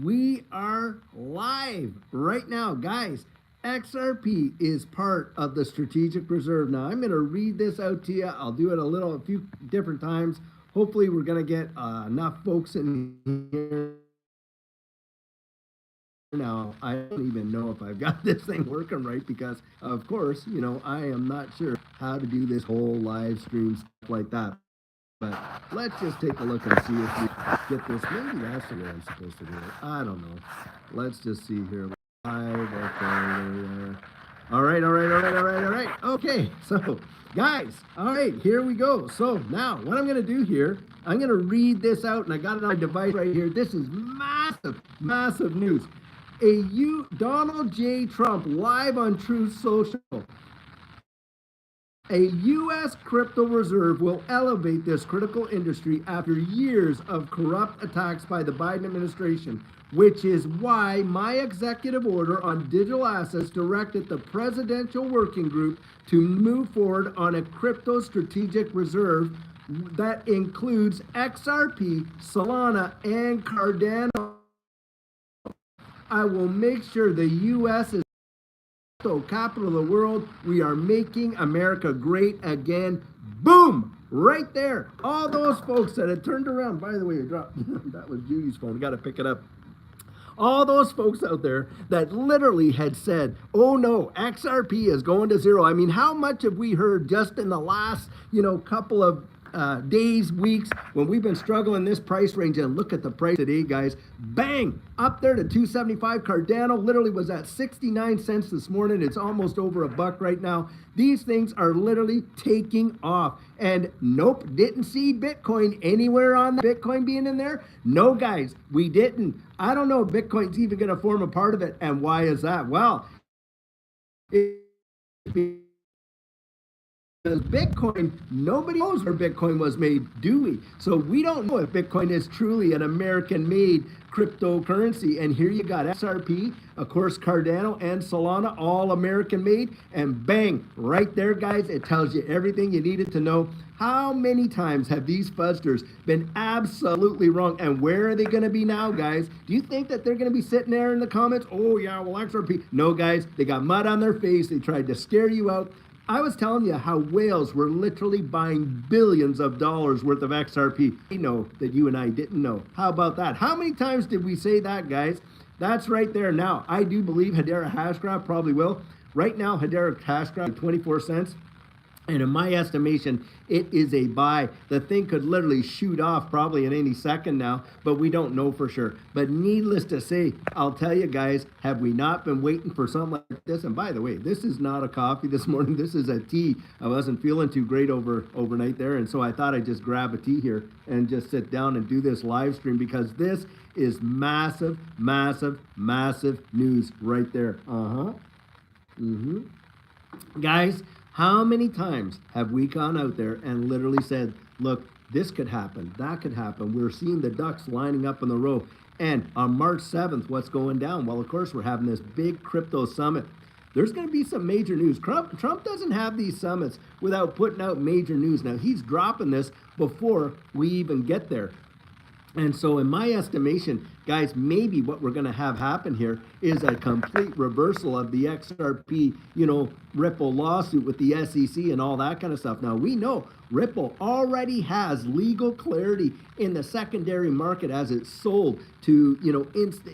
We are live right now, guys. XRP is part of the strategic reserve. Now, I'm going to read this out to you. I'll do it a few different times. Hopefully, we're going to get enough folks in here. Now, I don't even know if I've got this thing working right because, of course, I am not sure how to do this whole live stream stuff like that. But let's just take a look and see if we get this. Maybe that's the way I'm supposed to do it. I don't know. Let's just see here. Live, okay. All right. Okay, so guys, all right, here we go. So now what I'm going to do here, I'm going to read this out, and I got it on my device right here. This is massive news. Donald J. Trump live on Truth Social. A U.S. crypto reserve will elevate this critical industry after years of corrupt attacks by the Biden administration, which is why my executive order on digital assets directed the Presidential Working Group to move forward on a crypto strategic reserve that includes XRP, Solana, and Cardano. I will make sure the U.S. is capital of the world. We are making America great again. Boom! Right there. All those folks that had turned around. By the way, it dropped. That was Judy's phone. Got to pick it up. All those folks out there that literally had said, oh no, XRP is going to zero. I mean, how much have we heard just in the last, couple of days, weeks, when we've been struggling this price range? And look at the price today, guys. Bang! Up there to 275. Cardano literally was at 69 cents this morning. It's almost over $1 right now. These things are literally taking off. And nope, didn't see Bitcoin anywhere on the Bitcoin being in there. No, guys, we didn't. I don't know if Bitcoin's even going to form a part of it. And why is that? Well, Bitcoin, nobody knows where Bitcoin was made, do we? So we don't know if Bitcoin is truly an American-made cryptocurrency. And here you got XRP, of course, Cardano and Solana, all American-made. And bang, right there, guys, it tells you everything you needed to know. How many times have these fuzzers been absolutely wrong? And where are they going to be now, guys? Do you think that they're going to be sitting there in the comments? Oh, yeah, well, XRP. No, guys, they got mud on their face. They tried to scare you out. I was telling you how whales were literally buying billions of dollars worth of XRP. I know that you and I didn't know. How about that? How many times did we say that, guys? That's right there. Now, I do believe Hedera Hashgraph probably will. Right now, Hedera Hashgraph 24 cents. And in my estimation, it is a buy. The thing could literally shoot off probably in any second now, but we don't know for sure. But needless to say, I'll tell you guys, have we not been waiting for something like this? And by the way, this is not a coffee this morning. This is a tea. I wasn't feeling too great overnight there, and so I thought I'd just grab a tea here and just sit down and do this live stream because this is massive news right there. Guys, how many times have we gone out there and literally said, look, this could happen, that could happen. We're seeing the ducks lining up in the row. And on March 7th, what's going down? Well, of course, we're having this big crypto summit. There's going to be some major news. Trump doesn't have these summits without putting out major news. Now, he's dropping this before we even get there. And so in my estimation, guys, maybe what we're going to have happen here is a complete reversal of the XRP, Ripple lawsuit with the SEC and all that kind of stuff. Now, we know Ripple already has legal clarity in the secondary market as it's sold to,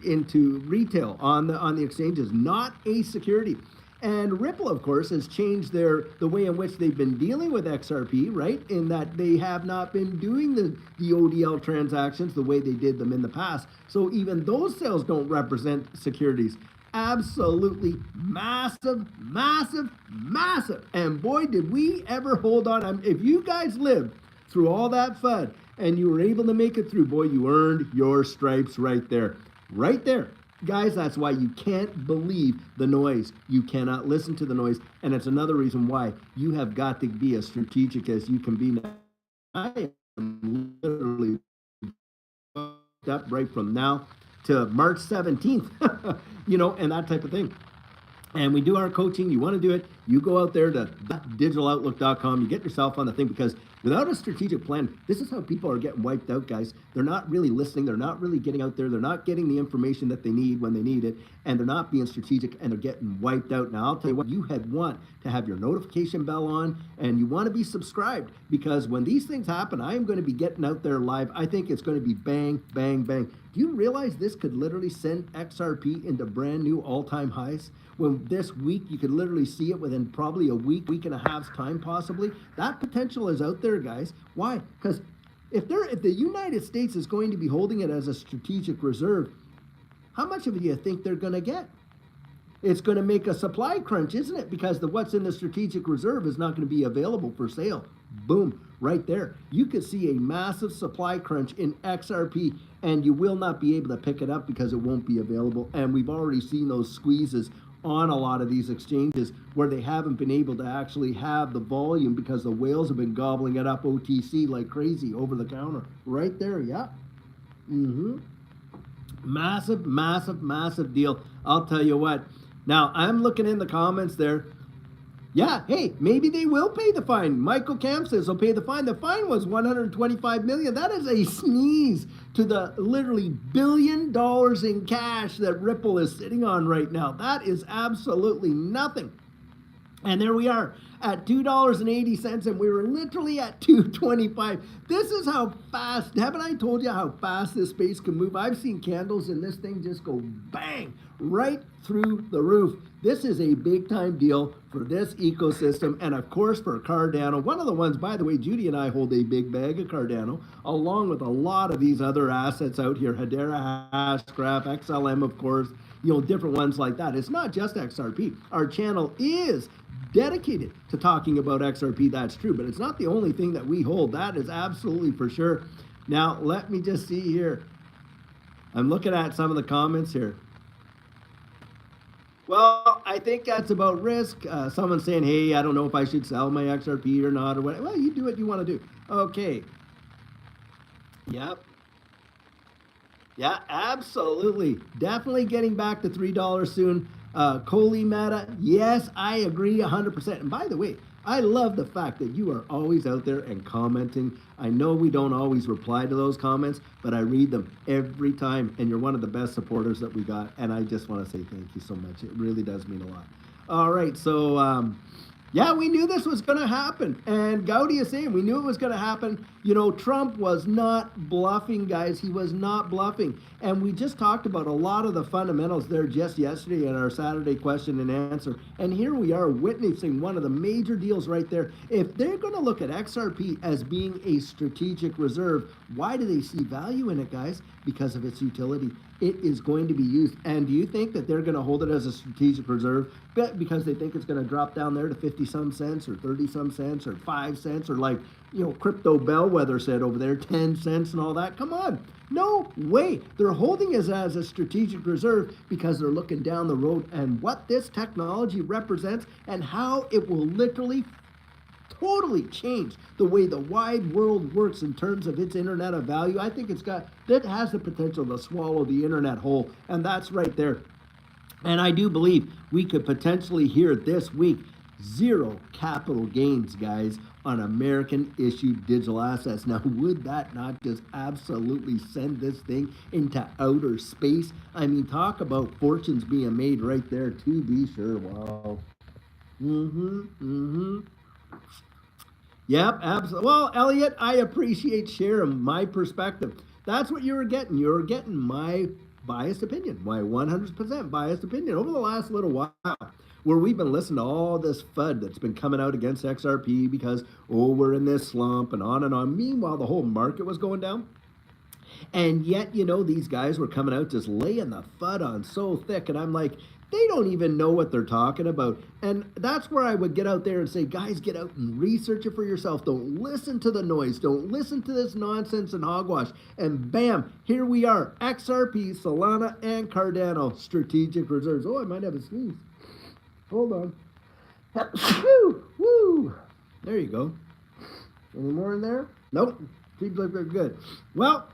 into retail on the exchanges, not a security. And Ripple, of course, has changed the way in which they've been dealing with XRP, right? In that they have not been doing the ODL transactions the way they did them in the past. So even those sales don't represent securities. Absolutely massive. And boy, did we ever hold on. If you guys lived through all that FUD and you were able to make it through, boy, you earned your stripes right there. Right there. Guys, that's why you can't believe the noise. You cannot listen to the noise. And it's another reason why you have got to be as strategic as you can be now. I am literally up right from now to March 17th, and that type of thing. And we do our coaching. You want to do it, you go out there to digitaloutlook.com. You get yourself on the thing because Without a strategic plan, this is how people are getting wiped out, guys. They're not really listening. They're not really getting out there. They're not getting the information that they need when they need it. And they're not being strategic, and they're getting wiped out. Now, I'll tell you what, you had want to have your notification bell on, and you want to be subscribed, because when these things happen, I am going to be getting out there live. I think it's going to be bang, bang, bang. Do you realize this could literally send XRP into brand new all-time highs? When this week, you could literally see it within probably a week, week and a half's time possibly. That potential is out there, guys. Why? Because if the United States is going to be holding it as a strategic reserve, how much of it do you think they're going to get? It's going to make a supply crunch, isn't it? Because what's in the strategic reserve is not going to be available for sale. Boom, right there. You could see a massive supply crunch in XRP, and you will not be able to pick it up because it won't be available. And we've already seen those squeezes on a lot of these exchanges where they haven't been able to actually have the volume because the whales have been gobbling it up OTC like crazy over the counter. Right there, yeah. Massive, massive, massive deal. I'll tell you what. Now, I'm looking in the comments there. Yeah, hey, maybe they will pay the fine. Michael Camp says they'll pay the fine. The fine was $125 million. That is a sneeze to the literally $1 billion in cash that Ripple is sitting on right now. That is absolutely nothing. And there we are at $2.80, and we were literally at $2.25. This is how fast, haven't I told you how fast this space can move? I've seen candles in this thing just go bang, right through the roof. This is a big time deal for this ecosystem, and of course for Cardano. One of the ones, by the way, Judy and I hold a big bag of Cardano, along with a lot of these other assets out here, Hedera, Hashgraph, XLM, of course, different ones like that. It's not just XRP. Our channel is dedicated to talking about XRP, that's true, but it's not the only thing that we hold. That is absolutely for sure. Now, let me just see here. I'm looking at some of the comments here. Well, I think that's about risk. Someone's saying, hey, I don't know if I should sell my XRP or not, or what. Well, you do what you want to do. Okay. Yep. Yeah, absolutely. Definitely getting back to $3 soon. Coley Meta, yes, I agree 100%. And by the way, I love the fact that you are always out there and commenting. I know we don't always reply to those comments, but I read them every time, and you're one of the best supporters that we got, and I just want to say thank you so much. It really does mean a lot. All right, so yeah, we knew this was going to happen, and Gaudy is saying we knew it was going to happen. Trump was not bluffing, guys. He was not bluffing, and we just talked about a lot of the fundamentals there just yesterday in our Saturday question and answer, and here we are witnessing one of the major deals right there. If they're going to look at XRP as being a strategic reserve, why do they see value in it, guys? Because of its utility. It is going to be used. And do you think that they're going to hold it as a strategic reserve because they think it's going to drop down there to 50 some cents or 30 some cents or 5 cents or like, Crypto Bellwether said over there, 10 cents and all that? Come on. No way. They're holding it as a strategic reserve because they're looking down the road and what this technology represents and how it will literally totally change the way the wide world works in terms of its internet of value. I think that has the potential to swallow the internet whole, and that's right there. And I do believe we could potentially hear this week zero capital gains, guys, on American issued digital assets. Now, would that not just absolutely send this thing into outer space? I mean, talk about fortunes being made right there, to be sure. Wow. Yep, absolutely. Well, Elliot, I appreciate sharing my perspective. That's what you were getting. You were getting my biased opinion, my 100% biased opinion over the last little while, where we've been listening to all this FUD that's been coming out against XRP because, we're in this slump and on and on. Meanwhile, the whole market was going down. And yet, these guys were coming out just laying the FUD on so thick. And I'm like, they don't even know what they're talking about. And that's where I would get out there and say, guys, get out and research it for yourself. Don't listen to the noise. Don't listen to this nonsense and hogwash. And bam, here we are. XRP, Solana, and Cardano strategic reserves. Oh, I might have a sneeze. Hold on. Woo. There you go. Any more in there? Nope. Seems like we're good. Well,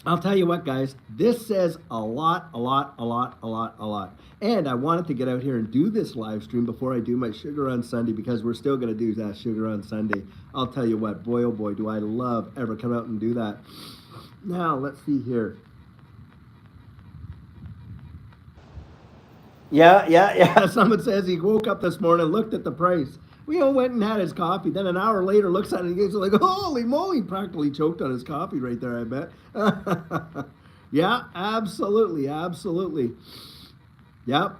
I'll tell you what, guys, this says a lot. And I wanted to get out here and do this live stream before I do my Sugar on Sunday, because we're still going to do that Sugar on Sunday. I'll tell you what, boy, oh boy, do I love ever come out and do that. Now, let's see here. Yeah. Someone says he woke up this morning, looked at the price. We all went and had his coffee. Then an hour later, looks at it and he's like, holy moly, practically choked on his coffee right there, I bet. Yeah, absolutely. Yep.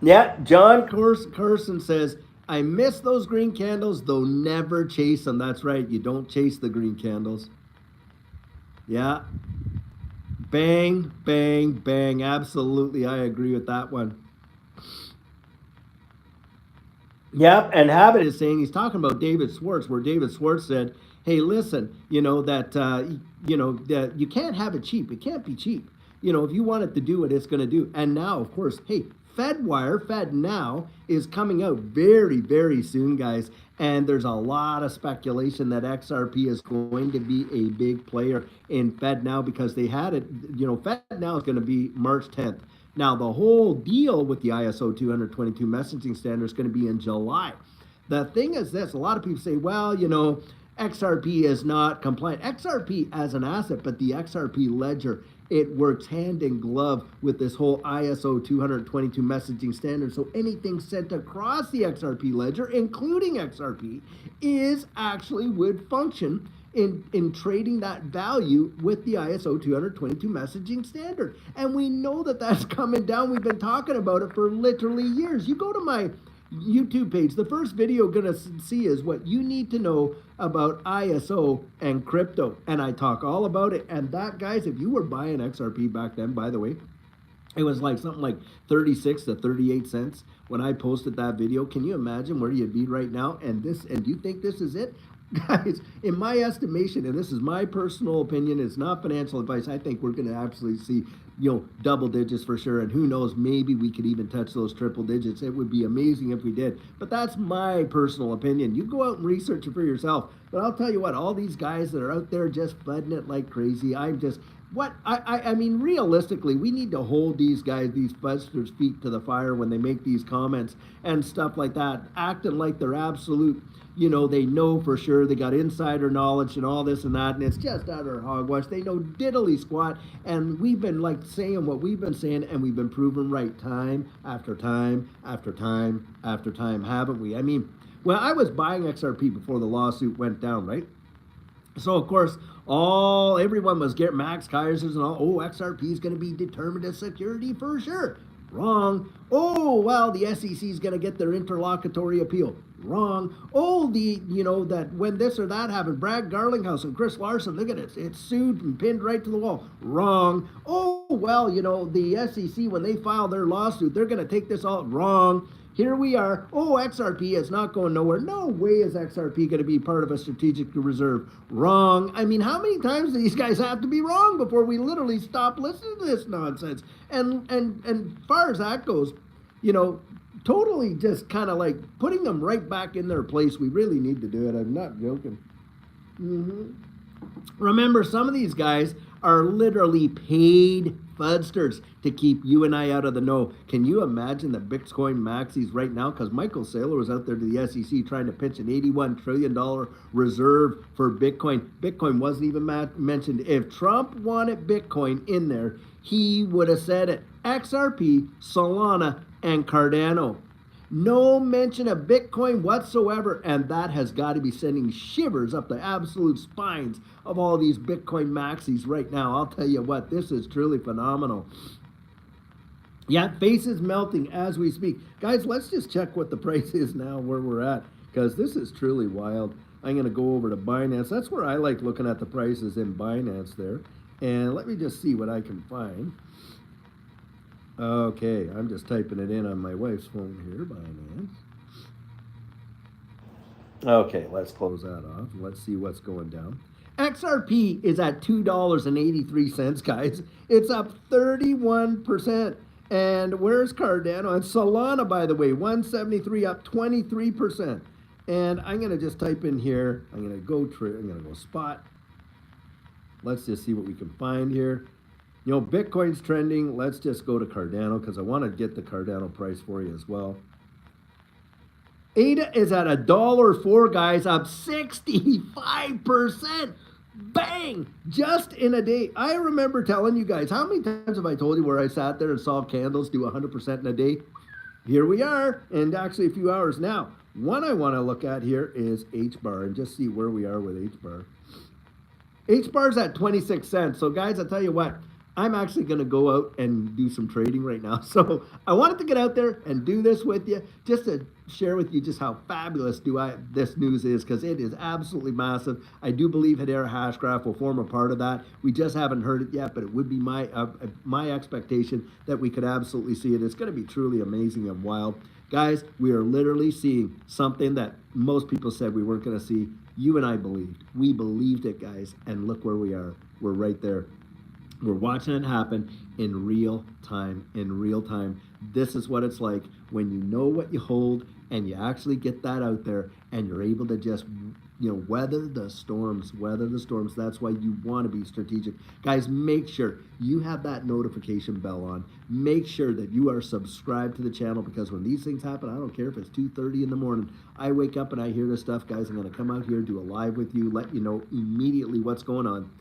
Yeah, John Carson says, I miss those green candles, though never chase them. That's right, you don't chase the green candles. Yeah. Bang, bang, bang. Absolutely, I agree with that one. Yep, and Habit is saying, he's talking about David Schwartz, where David Schwartz said, hey, listen, that you can't have it cheap. It can't be cheap. If you want it to do what it's going to do. And now, of course, hey, FedNow is coming out very, very soon, guys. And there's a lot of speculation that XRP is going to be a big player in FedNow, because they had it, FedNow is going to be March 10th. Now, the whole deal with the ISO 222 messaging standard is going to be in July. The thing is this, a lot of people say, well, XRP is not compliant. XRP as an asset, but the XRP ledger, it works hand in glove with this whole ISO 222 messaging standard. So anything sent across the XRP ledger, including XRP, would function in trading that value with the ISO 222 messaging standard. And we know that that's coming down. We've been talking about it for literally years. You go to my YouTube page, the first video you're gonna see is what you need to know about ISO and crypto, and I talk all about it. And that, guys, if you were buying XRP back then, by the way, it was like something like 36 to 38 cents when I posted that video. Can you imagine where you'd be right now? And do you think this is it? Guys, in my estimation, and this is my personal opinion, it's not financial advice, I think we're going to absolutely see, double digits for sure. And who knows, maybe we could even touch those triple digits. It would be amazing if we did. But that's my personal opinion. You go out and research it for yourself. But I'll tell you what, all these guys that are out there just flooding it like crazy, I mean, realistically, we need to hold these guys, these busters' feet to the fire when they make these comments and stuff like that, acting like they're absolute, they know for sure, they got insider knowledge and all this and that, and it's just utter hogwash. They know diddly squat, and we've been saying what we've been saying, and we've been proven right time after time after time after time, haven't we? I mean, when I was buying XRP before the lawsuit went down, right? So, of course, everyone was getting Max Kaisers and all, XRP is going to be determined as security for sure. Wrong. Well, the SEC is going to get their interlocutory appeal. Wrong. That when this or that happened, Brad Garlinghouse and Chris Larson, look at it, it's sued and pinned right to the wall. Wrong. The SEC, when they file their lawsuit, they're going to take this all. Wrong. Here we are. XRP is not going nowhere. No way is XRP going to be part of a strategic reserve. Wrong. I mean, how many times do these guys have to be wrong before we literally stop listening to this nonsense? And far as that goes, totally just kind of like putting them right back in their place. We really need to do it. I'm not joking. Remember, some of these guys are literally paid fudsters to keep you and I out of the know. Can you imagine the Bitcoin maxis right now? Because Michael Saylor was out there to the SEC trying to pitch an $81 trillion reserve for Bitcoin. Bitcoin wasn't even mentioned. If Trump wanted Bitcoin in there, he would have said it. XRP, Solana, and Cardano. No mention of Bitcoin whatsoever, and that has got to be sending shivers up the absolute spines of all these Bitcoin maxis right now. I'll tell you what, this is truly phenomenal. Yeah, face is melting as we speak. Guys, let's just check what the price is now, where we're at, because this is truly wild. I'm going to go over to Binance. That's where I like looking at the prices in Binance there. And let me just see what I can find. Okay, I'm just typing it in on my wife's phone here, Binance. Okay, let's close that off. Let's see what's going down. XRP is at $2.83, guys. It's up 31%. And where's Cardano? And Solana, by the way, 173, up 23%. And I'm going to just type in here. I'm going to go spot. Let's just see what we can find here. You know, Bitcoin's trending. Let's just go to Cardano because I want to get the Cardano price for you as well. ADA is at $1.04, guys, up 65%. Bang! Just in a day. I remember telling you guys, how many times have I told you where I sat there and saw candles do 100% in a day? Here we are, and actually a few hours now. One I want to look at here is HBAR and just see where we are with HBAR. HBAR's at 26 cents. So guys, I'll tell you what, I'm actually going to go out and do some trading right now. So I wanted to get out there and do this with you, just to share with you just how fabulous this news is, because it is absolutely massive. I do believe Hedera Hashgraph will form a part of that. We just haven't heard it yet, but it would be my expectation that we could absolutely see it. It's going to be truly amazing and wild. Guys, we are literally seeing something that most people said we weren't going to see. You and I believed. We believed it, guys, and look where we are. We're right there. We're watching it happen in real time. This is what it's like when you know what you hold and you actually get that out there and you're able to just, you know, weather the storms. That's why you want to be strategic. Guys, make sure you have that notification bell on. Make sure that you are subscribed to the channel, because when these things happen, I don't care if it's 2:30 in the morning, I wake up and I hear this stuff, guys. I'm going to come out here, do a live with you, let you know immediately what's going on.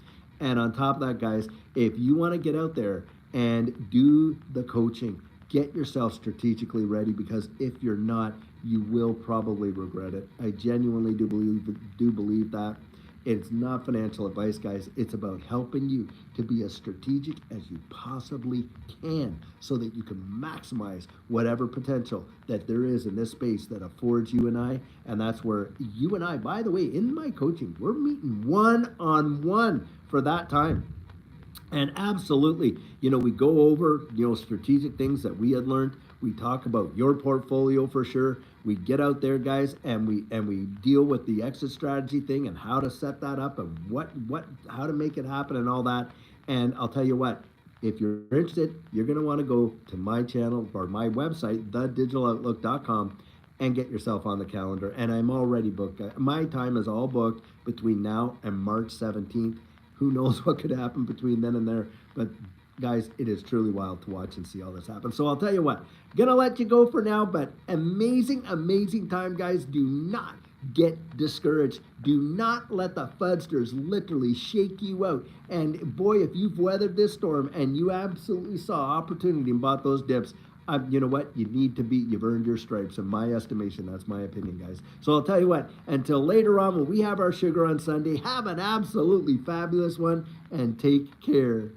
And on top of that, guys, if you want to get out there and do the coaching, get yourself strategically ready, because if you're not, you will probably regret it. I genuinely do believe that. It's not financial advice, guys. It's about helping you to be as strategic as you possibly can so that you can maximize whatever potential that there is in this space that affords you and I. And that's where you and I, by the way, in my coaching, we're meeting one-on-one for that time. And absolutely, you know, we go over, you know, strategic things that we had learned. We talk about your portfolio for sure. We get out there, guys, and we deal with the exit strategy thing and how to set that up and how to make it happen and all that. And I'll tell you what, if you're interested, you're going to want to go to my channel or my website, thedigitaloutlook.com, and get yourself on the calendar. And I'm already booked. My time is all booked between now and March 17th. Who knows what could happen between then and there. But guys, it is truly wild to watch and see all this happen. So I'll tell you what, gonna let you go for now, but amazing time, guys. Do not get discouraged. Do not let the fudsters literally shake you out. And boy, if you've weathered this storm and you absolutely saw opportunity and bought those dips, you know what? You've earned your stripes. In my estimation, that's my opinion, guys. So I'll tell you what, until later on when we have our sugar on Sunday, have an absolutely fabulous one and take care.